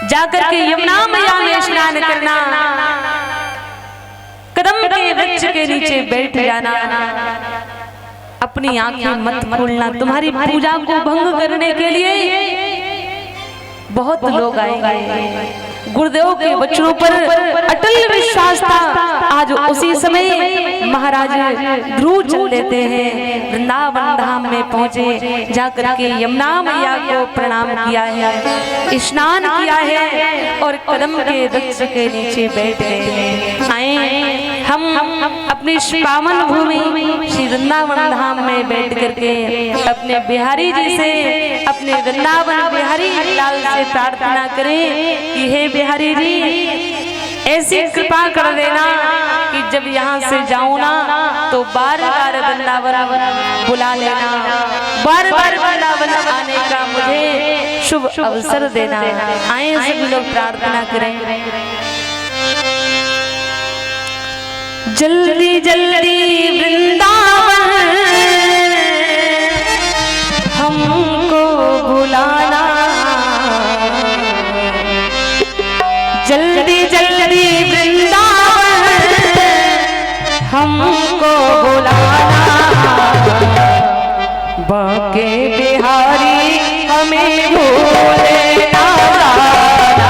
जाकर के यमुना मैया में स्नान करना, कदम के वृक्ष के नीचे बैठ जाना, अपनी आंखें मत खोलना। तुम्हारी पूजा को भंग करने के लिए बहुत लोग आएंगे। गुरुदेव के वचनों पर अटल विश्वास था। आज उसी समय महाराज ध्रुव चल लेते हैं, वृंदावन धाम में पहुंचे, जाकर के यमुना मैया को प्रणाम किया है, स्नान किया है और कदम के वृक्ष के नीचे बैठ गए। आए हम अपनी पावन भूमि श्री वृंदावन धाम में बैठ करके अपने बिहारी जी से, अपने वृंदावन बिहारी लाल से प्रार्थना करें कि हे बिहारी जी ऐसी कृपा कर देना कि जब यहाँ से जाऊँ ना तो बार बार वृंदावन बुला लेना, बार बार वृंदावन आने का मुझे शुभ अवसर देना। आए सभी लोग प्रार्थना करें। जल्दी जल्दी वृंदावन हमको बुलाना, जल्दी जल्दी वृंदावन हमको बुलाना, बाके बिहारी हमें भूले ना जाना,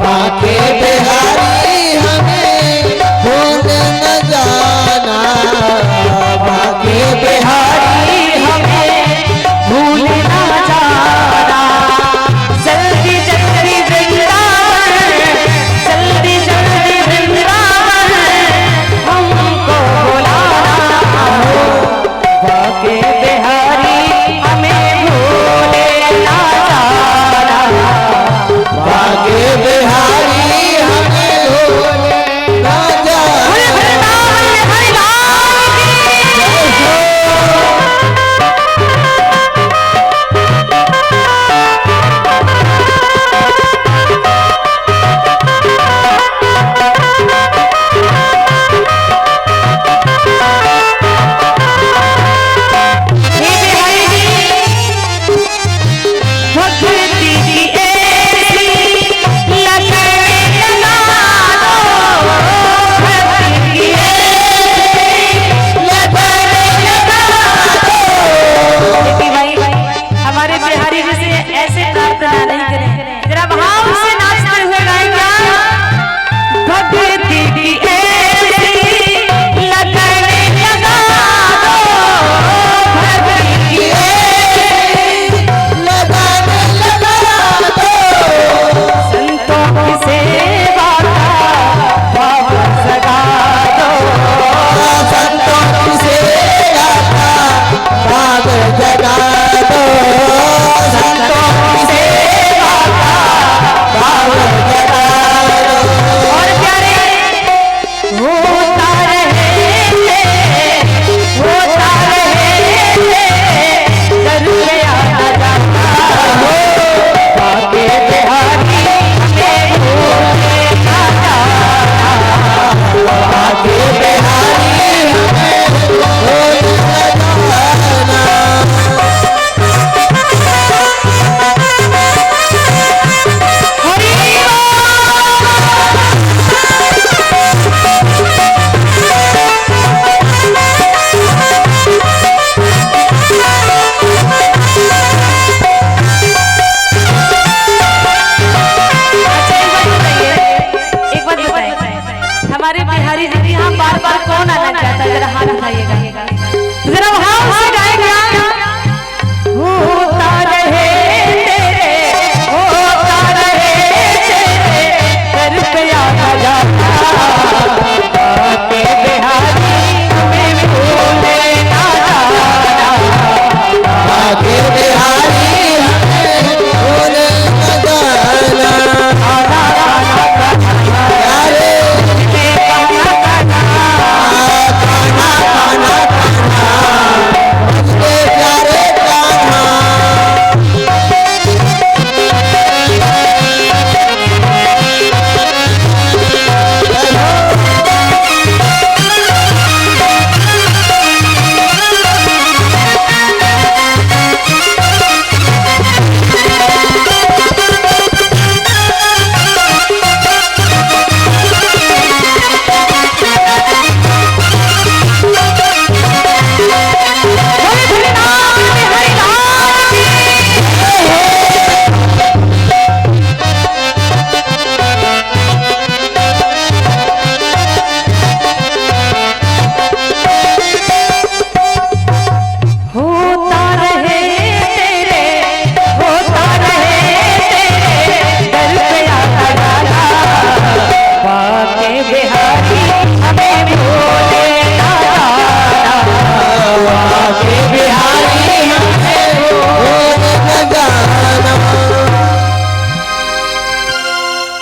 बाके बिहारी हमें भूल न जाना, बाके बिहारी हमें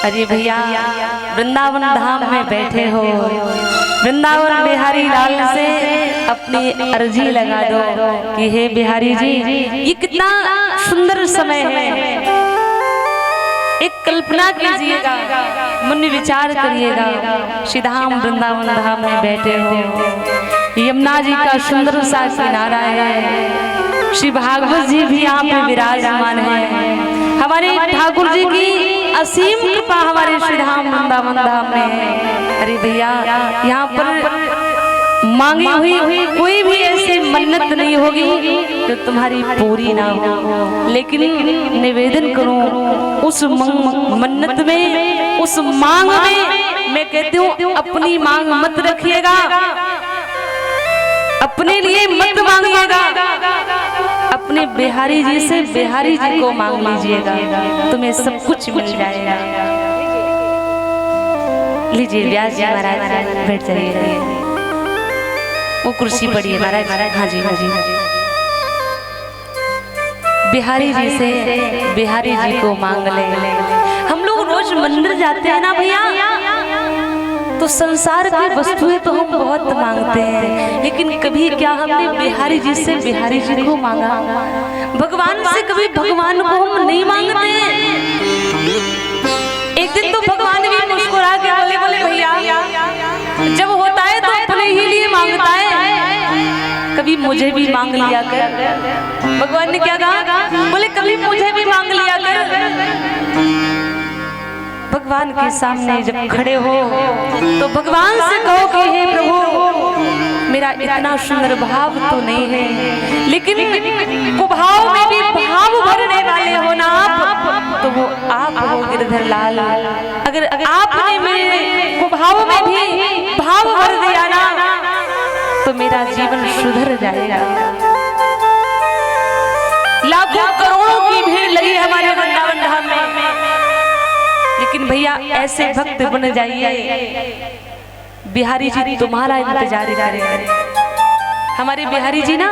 अरे भैया वृंदावन धाम में बैठे हो, वृंदावन बिहारी लाल से अपनी अर्जी लगा दो कि हे बिहारी जी, ये कितना सुंदर समय है। एक कल्पना कीजिएगा, मन विचार करिएगा, श्रीधाम वृंदावन धाम में बैठे हो, यमुना जी का सुंदर सा किनारा है, श्री भागवत जी भी यहाँ पे विराजमान है, हमारे ठाकुर जी की असीम कृपा हमारे श्रीधाम वृंदावन धाम में है। अरे भैया यहाँ पर मांगी हुई कोई भी ऐसी मन्नत नहीं होगी जो तुम्हारी पूरी ना हो, लेकिन निवेदन करूं उस मन्नत में, उस मांग में मैं कहती हूँ अपनी मांग मत रखिएगा, अपने लिए मत मांगिएगा, अपने बिहारी जी से बिहारी जी को मांग लीजिएगा, तुम्हें सब कुछ मिल जाएगा। लीजिए व्यास जी महाराज बैठ जाइए, वो कुर्सी पड़ी है महाराज। हाँ जी हाँ जी हाँ जी। बिहारी जी से बिहारी जी को मांग ले। हम लोग रोज मंदिर जाते हैं ना भैया, तो संसार की वस्तुएं तो हम बहुत मांगते हैं, लेकिन कभी क्या हमने बिहारी जी से बिहारी जी को मांगा? भगवान से कभी भगवान को हम नहीं मांगते हैं। एक दिन तो भगवान भी मुस्कुरा के बोले, बोले भैया जब होता है तो अपने ही लिए मांगता है, कभी मुझे भी मांग लिया कर। भगवान ने क्या कहा? बोले कभी मुझे भी मांग लिया कर। भगवान के सामने जब खड़े हो तो भगवान से कहो कि हे प्रभु, मेरा इतना सुंदर भाव तो नहीं है, लेकिन कुभाव में भी भाव भरने वाले हो ना आप, तो वो आप हो गिरधर लाल। अगर आपने मेरे कुभाव में भी भाव भर दिया ना, तो मेरा जीवन सुधर जाएगा। लाखों करोड़ों की भीड़ लगी हमारे वृंदावन धाम में, लेकिन भैया ऐसे भक्त बन जाइए, बिहारी जी तुम्हारा इंतजार करें। हमारे बिहारी जी ना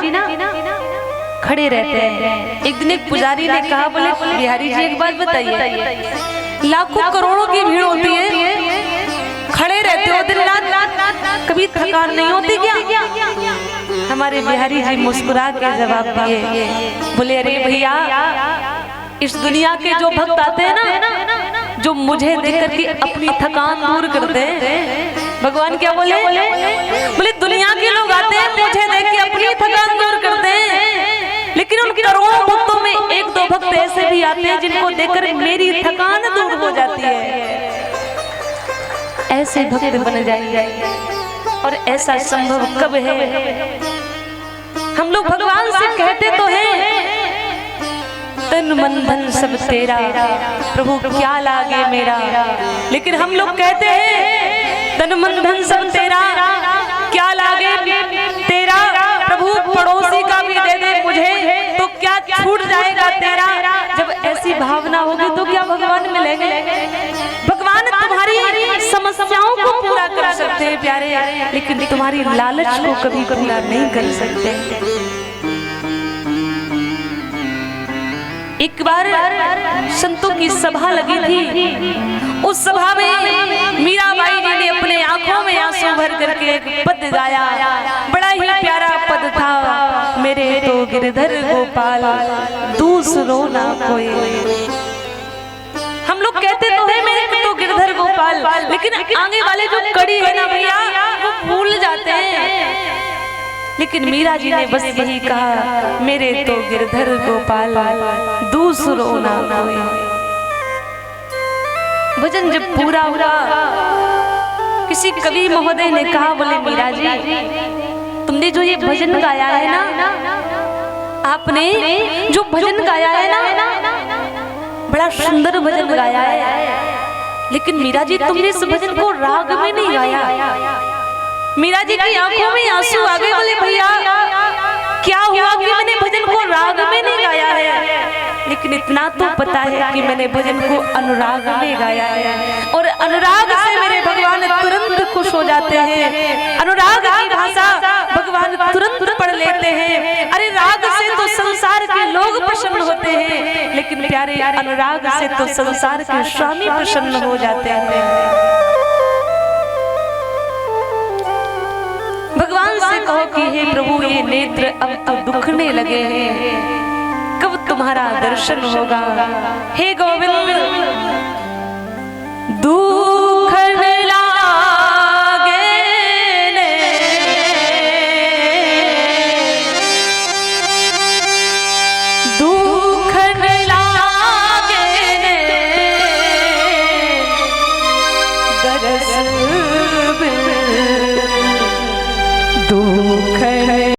खड़े रहते हैं। एक दिन एक पुजारी ने कहा, बोले बिहारी जी एक बात बताइए, लाखों करोड़ों की भीड़ होती है, खड़े रहते हो दिन रात, कभी थकान नहीं होती क्या? हमारे बिहारी जी मुस्कुरा के जवाब दिए, बोले अरे भैया, इस दुनिया के जो भक्त आते हैं ना, जो मुझे देख करके अपनी थकान दूर करते हैं, भगवान क्या बोले? बोले दुनिया के लोग आते हैं मुझे देख के अपनी थकान दूर करते हैं, लेकिन उन करोड़ों भक्तों में एक दो भक्त ऐसे भी आते हैं जिनको देखकर मेरी थकान दूर हो जाती है। ऐसे भक्त बन जाइए। और ऐसा संभव कब है? हम लोग भगवान से कहते तो हैं तन मन धन सब तेरा, प्रभु क्या लागे मेरा, लेकिन हम लोग कहते हैं तन मन धन सब तेरा, क्या लागे तेरा, प्रभु पड़ोसी का भी दे दे मुझे तो क्या छूट जाएगा तेरा। जब ऐसी भावना होगी तो क्या भगवान मिलेंगे? भगवान तुम्हारी समस्याओं को पूरा कर सकते हैं प्यारे, लेकिन तुम्हारी लालच को कभी पूरा नहीं कर सकते। एक बार संतों की सभा लगी थी, उस सभा में मीराबाई जी ने अपने आंखों में आंसू भर करके एक पद गाया, बड़ा ही प्यारा पद था, मेरे तो गिरधर गोपाल दूसरो ना कोई। हम लोग कहते तो है मेरे तो गिरधर गोपाल, लेकिन आगे वाले जो कड़ी है ना भैया, वो भूल जाते हैं। लेकिन मीरा जी ने बस यही कहा, मेरे तो गिरधर गोपाल दूसरो ना कोई। भजन जब पूरा हुआ, किसी कवि महोदय ने कहा, बोले मीरा जी तुमने जो ये भजन गाया है ना, आपने जो भजन गाया है ना, बड़ा सुंदर भजन गाया है, लेकिन मीरा जी तुमने इस भजन को राग में नहीं गाया। मीरा जी की आंखों में आंसू आ गए, बोले भैया क्या हुआ कि मैंने भजन को राग में नहीं गाया है, लेकिन इतना तो पता है कि मैंने भजन को अनुराग में गाया है। और अनुराग से मेरे भगवान तुरंत खुश हो जाते हैं। अनुराग की भाषा भगवान तुरंत पढ़ लेते हैं। अरे राग से तो संसार के लोग प्रसन्न होते हैं, लेकिन प्यारे अनुराग से तो संसार के स्वामी प्रसन्न हो जाते हैं। भगवान से कहो कि हे प्रभु, ये नेत्र अब तो दुखने लगे हैं, कब तुम्हारा दर्शन होगा। हे गोविंद, दुखने